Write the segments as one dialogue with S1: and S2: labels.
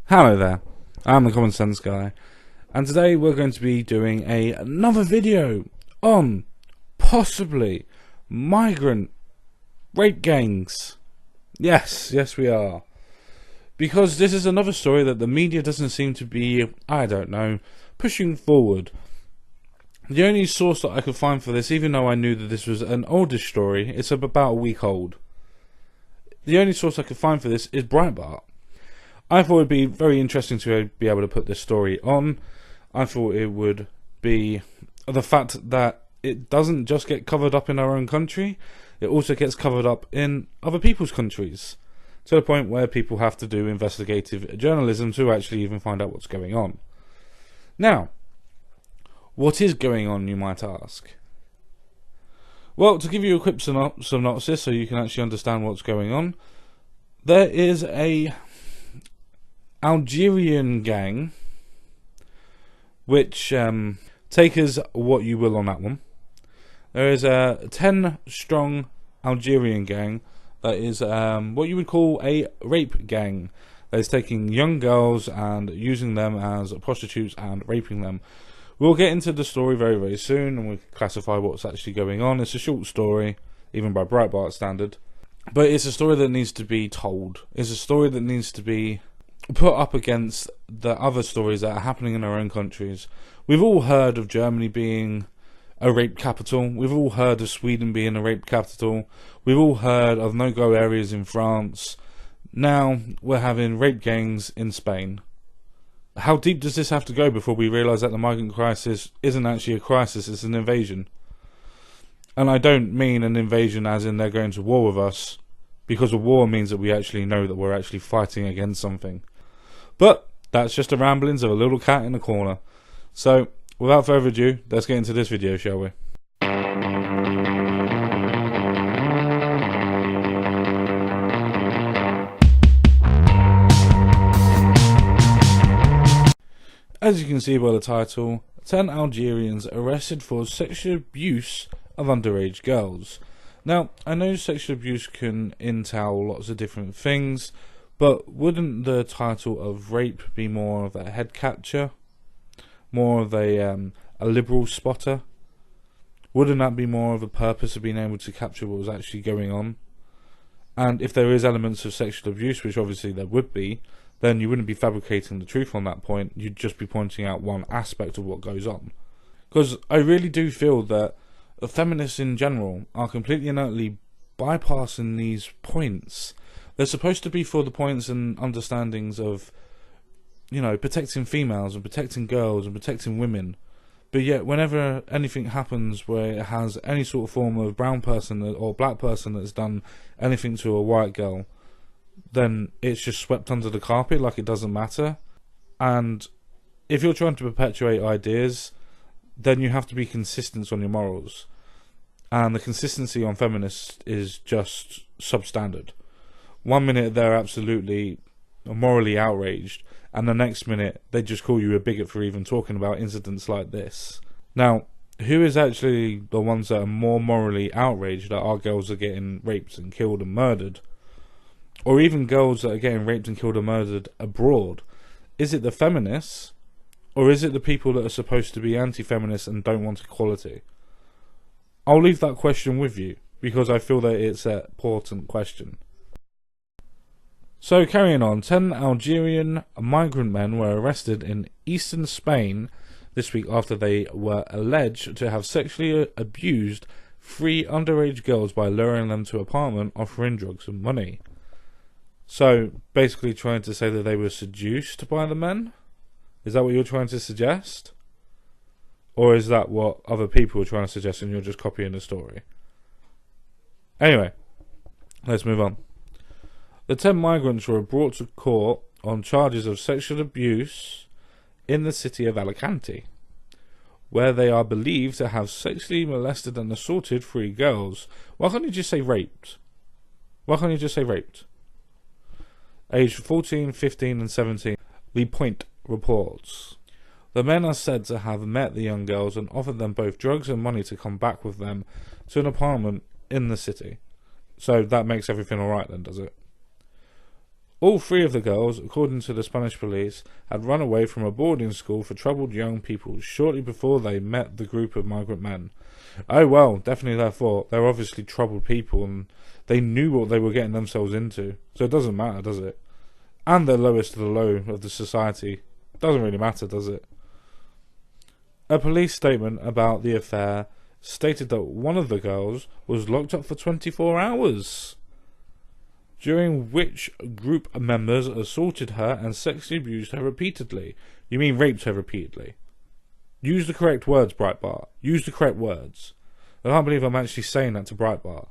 S1: Hello there, I'm the Common Sense Guy, and today we're going to be doing another video on possibly migrant rape gangs. Yes we are. Because this is another story that the media doesn't seem to be, I don't know, pushing forward. The only source that I could find for this, even though I knew that this was an oldish story, it's about a week old. The only source I could find for this is Breitbart. I thought it would be very interesting to be able to put this story on. I thought it would be the fact that it doesn't just get covered up in our own country, it also gets covered up in other people's countries, to the point where people have to do investigative journalism to actually even find out what's going on. Now, what is going on, you might ask? Well, to give you a quick synopsis so you can actually understand what's going on, there is a Algerian gang, which take us what you will on that one. There is a 10 strong Algerian gang that is what you would call a rape gang, that is taking young girls and using them as prostitutes and raping them. We'll get into the story very, very soon, and we'll classify what's actually going on. It's a short story, even by Breitbart standard, but it's a story that needs to be told. It's a story that needs to be put up against the other stories that are happening in our own countries. We've all heard of Germany being a rape capital. We've all heard of Sweden being a rape capital. We've all heard of no-go areas in France. Now we're having rape gangs in Spain. How deep does this have to go before we realise that the migrant crisis isn't actually a crisis, it's an invasion? And I don't mean an invasion as in they're going to war with us, because a war means that we actually know that we're actually fighting against something. But that's just the ramblings of a little cat in the corner. So, without further ado, let's get into this video, shall we? As you can see by the title, 10 Algerians arrested for sexual abuse of underage girls. Now, I know sexual abuse can entail lots of different things, but wouldn't the title of rape be more of a head catcher? More of a liberal spotter? Wouldn't that be more of a purpose of being able to capture what was actually going on? And if there is elements of sexual abuse, which obviously there would be, then you wouldn't be fabricating the truth on that point, you'd just be pointing out one aspect of what goes on. Because I really do feel that the feminists in general are completely and utterly bypassing these points. They're supposed to be for the points and understandings of, you know, protecting females and protecting girls and protecting women. But yet, whenever anything happens where it has any sort of form of brown person or black person that's done anything to a white girl, then it's just swept under the carpet like it doesn't matter. And if you're trying to perpetuate ideas, then you have to be consistent on your morals. And the consistency on feminists is just substandard. One minute they're absolutely morally outraged, and the next minute they just call you a bigot for even talking about incidents like this. Now, who is actually the ones that are more morally outraged that our girls are getting raped and killed and murdered? Or even girls that are getting raped and killed and murdered abroad? Is it the feminists? Or is it the people that are supposed to be anti-feminist and don't want equality? I'll leave that question with you, because I feel that it's an important question. So, carrying on, 10 Algerian migrant men were arrested in eastern Spain this week after they were alleged to have sexually abused 3 underage girls by luring them to an apartment, offering drugs and money. So, basically trying to say that they were seduced by the men? Is that what you're trying to suggest? Or is that what other people are trying to suggest and you're just copying the story? Anyway, let's move on. The 10 migrants were brought to court on charges of sexual abuse in the city of Alicante, where they are believed to have sexually molested and assaulted 3 girls. Why can't you just say raped? Why can't you just say raped? Aged 14, 15 and 17. The Point reports. The men are said to have met the young girls and offered them both drugs and money to come back with them to an apartment in the city. So that makes everything alright then, does it? All three of the girls, according to the Spanish police, had run away from a boarding school for troubled young people shortly before they met the group of migrant men. Oh well, definitely their fault. They're obviously troubled people and they knew what they were getting themselves into. So it doesn't matter, does it? And they're lowest of the low of the society. Doesn't really matter, does it? A police statement about the affair stated that one of the girls was locked up for 24 hours, during which group members assaulted her and sexually abused her repeatedly. You mean raped her repeatedly? Use the correct words, Breitbart. Use the correct words. I can't believe I'm actually saying that to Breitbart.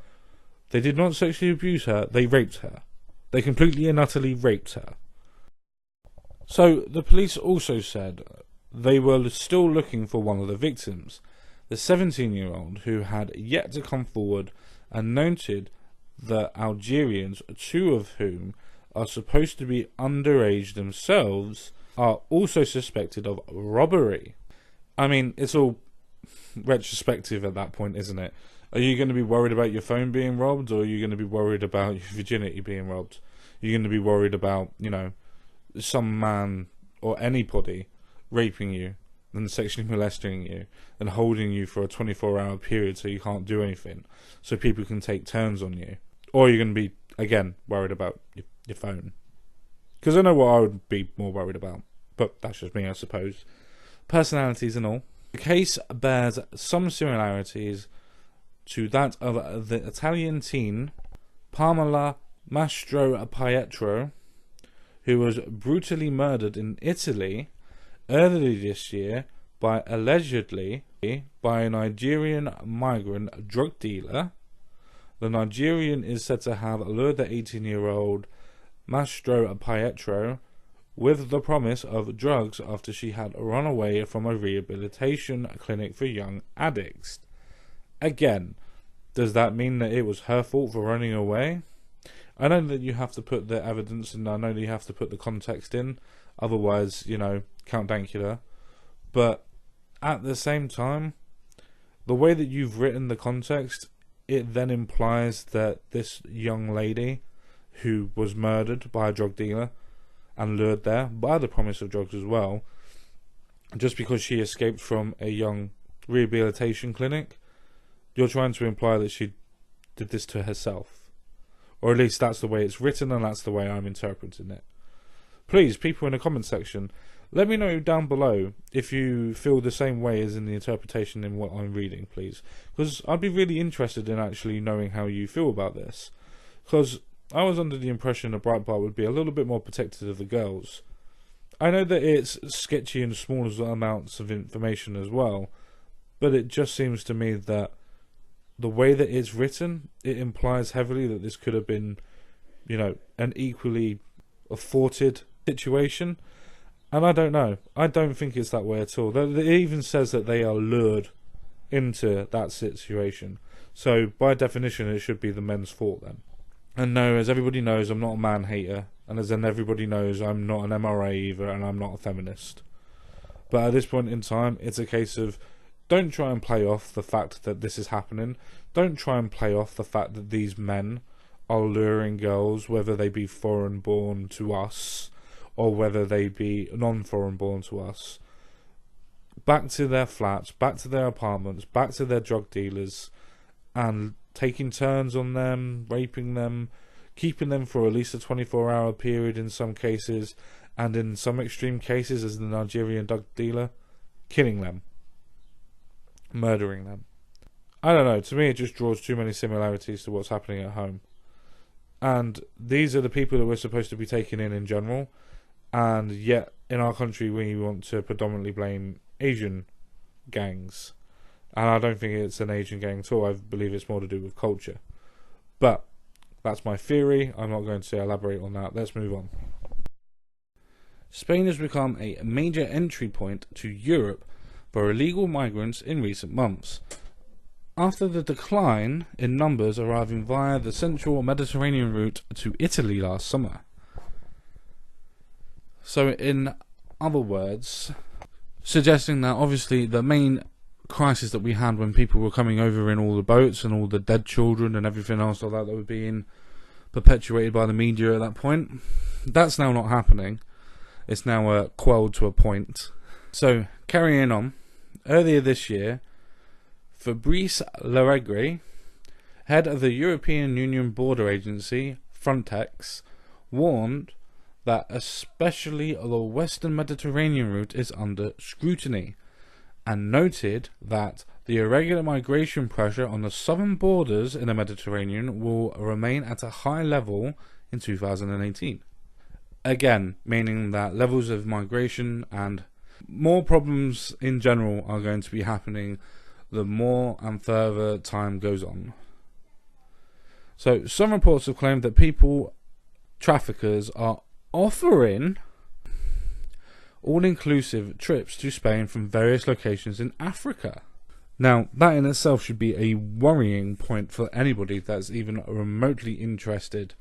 S1: They did not sexually abuse her, they raped her. They completely and utterly raped her. So, the police also said they were still looking for one of the victims, the 17-year-old who had yet to come forward, and noted that Algerians, two of whom are supposed to be underage themselves, are also suspected of robbery. I mean, it's all retrospective at that point, isn't it? Are you going to be worried about your phone being robbed, or are you going to be worried about your virginity being robbed? You're going to be worried about, some man or anybody raping you and sexually molesting you and holding you for a 24-hour period so you can't do anything, so people can take turns on you? Or you're going to be, again, worried about your phone? Because I know what I would be more worried about, but that's just me, I suppose. Personalities and all. The case bears some similarities to that of the Italian teen Pamela Mastropietro, who was brutally murdered in Italy earlier this year allegedly by a Nigerian migrant drug dealer. The Nigerian is said to have lured the 18-year-old Mastropietro with the promise of drugs after she had run away from a rehabilitation clinic for young addicts. Again, does that mean that it was her fault for running away? I know that you have to put the evidence and I know that you have to put the context in, otherwise, Count Dankula. But at the same time, the way that you've written the context, it then implies that this young lady who was murdered by a drug dealer and lured there by the promise of drugs as well, just because she escaped from a young rehabilitation clinic, you're trying to imply that she did this to herself. Or at least that's the way it's written and that's the way I'm interpreting it. Please, people in the comment section, let me know down below if you feel the same way as in the interpretation in what I'm reading, please. Because I'd be really interested in actually knowing how you feel about this. Because I was under the impression that Breitbart would be a little bit more protective of the girls. I know that it's sketchy and small amounts of information as well, but it just seems to me that the way that it's written, it implies heavily that this could have been, an equally thwarted situation. And I don't know. I don't think it's that way at all. It even says that they are lured into that situation. So, by definition, it should be the men's fault then. And no, as everybody knows, I'm not a man-hater. And as then everybody knows, I'm not an MRA either, and I'm not a feminist. But at this point in time, it's a case of, don't try and play off the fact that this is happening. Don't try and play off the fact that these men are luring girls, whether they be foreign-born to us, or whether they be non-foreign-born to us, back to their flats, back to their apartments, back to their drug dealers, and taking turns on them, raping them, keeping them for at least a 24-hour period in some cases, and in some extreme cases, as the Nigerian drug dealer, killing them, murdering them. I don't know, to me it just draws too many similarities to what's happening at home. And these are the people that we're supposed to be taking in general, and yet in our country we want to predominantly blame Asian gangs. And I don't think it's an Asian gang at all. I believe it's more to do with culture. But that's my theory. I'm not going to elaborate on that. Let's move on. Spain has become a major entry point to Europe for illegal migrants in recent months, after the decline in numbers arriving via the central Mediterranean route to Italy last summer. So in other words, suggesting that obviously the main crisis that we had when people were coming over in all the boats and all the dead children and everything else like that were being perpetuated by the media at that point. That's now not happening. It's now quelled to a point. So, carrying on, earlier this year, Fabrice Laregre, head of the European Union border agency, Frontex, warned that especially the Western Mediterranean route is under scrutiny, and noted that the irregular migration pressure on the southern borders in the Mediterranean will remain at a high level in 2018. Again, meaning that levels of migration and more problems in general are going to be happening the more and further time goes on. So, some reports have claimed that people traffickers are offering all-inclusive trips to Spain from various locations in Africa. Now, that in itself should be a worrying point for anybody that's even remotely interested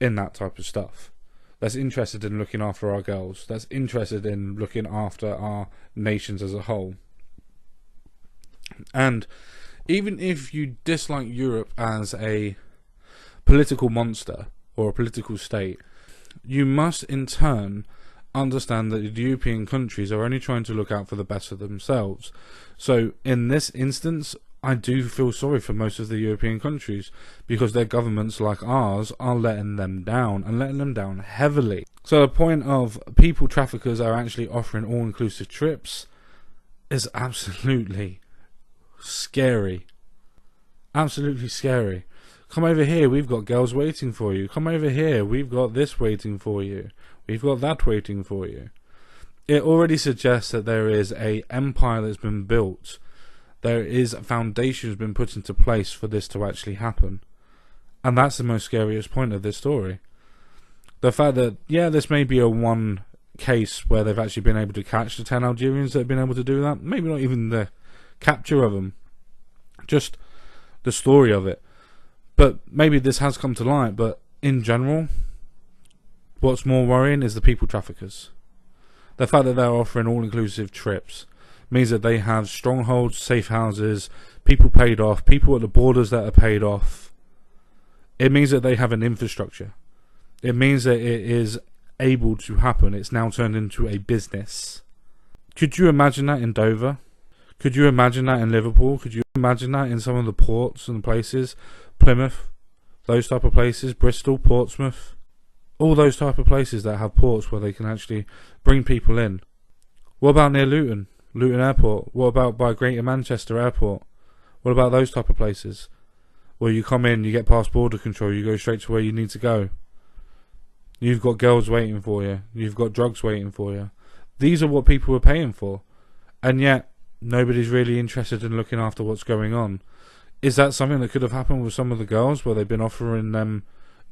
S1: in that type of stuff. That's interested in looking after our girls. That's interested in looking after our nations as a whole. And even if you dislike Europe as a political monster or a political state, you must in turn understand that the European countries are only trying to look out for the best of themselves. So in this instance, I do feel sorry for most of the European countries, because their governments, like ours, are letting them down, and letting them down heavily. So the point of people traffickers are actually offering all-inclusive trips is absolutely scary. Absolutely scary. Come over here, we've got girls waiting for you. Come over here, we've got this waiting for you. We've got that waiting for you. It already suggests that there is an empire that's been built. There is foundations been put into place for this to actually happen. And that's the most scariest point of this story. The fact that, yeah, this may be a one case where they've actually been able to catch the 10 Algerians that have been able to do that. Maybe not even the capture of them. Just the story of it. But maybe this has come to light, but in general, what's more worrying is the people traffickers. The fact that they're offering all-inclusive trips means that they have strongholds, safe houses, people paid off, people at the borders that are paid off. It means that they have an infrastructure. It means that it is able to happen. It's now turned into a business. Could you imagine that in Dover? Could you imagine that in Liverpool? Could you imagine that in some of the ports and places? Plymouth, those type of places, Bristol, Portsmouth, all those type of places that have ports where they can actually bring people in. What about near Luton Airport? What about by Greater Manchester Airport? What about those type of places where you come in, you get past border control, you go straight to where you need to go? You've got girls waiting for you, you've got drugs waiting for you. These are what people are paying for, and yet nobody's really interested in looking after what's going on. Is that something that could have happened with some of the girls, where they've been offering them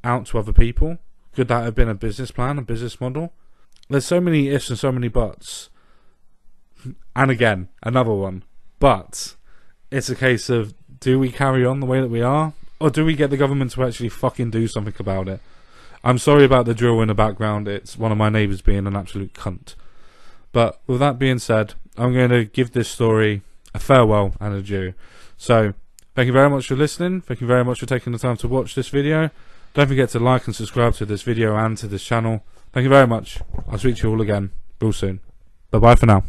S1: out to other people? Could that have been a business plan, a business model? There's so many ifs and so many buts. And again, another one. But it's a case of, do we carry on the way that we are? Or do we get the government to actually fucking do something about it? I'm sorry about the drill in the background. It's one of my neighbours being an absolute cunt. But with that being said, I'm going to give this story a farewell and adieu. So, thank you very much for listening. Thank you very much for taking the time to watch this video. Don't forget to like and subscribe to this video and to this channel. Thank you very much. I'll speak to you all again real soon. Bye bye for now.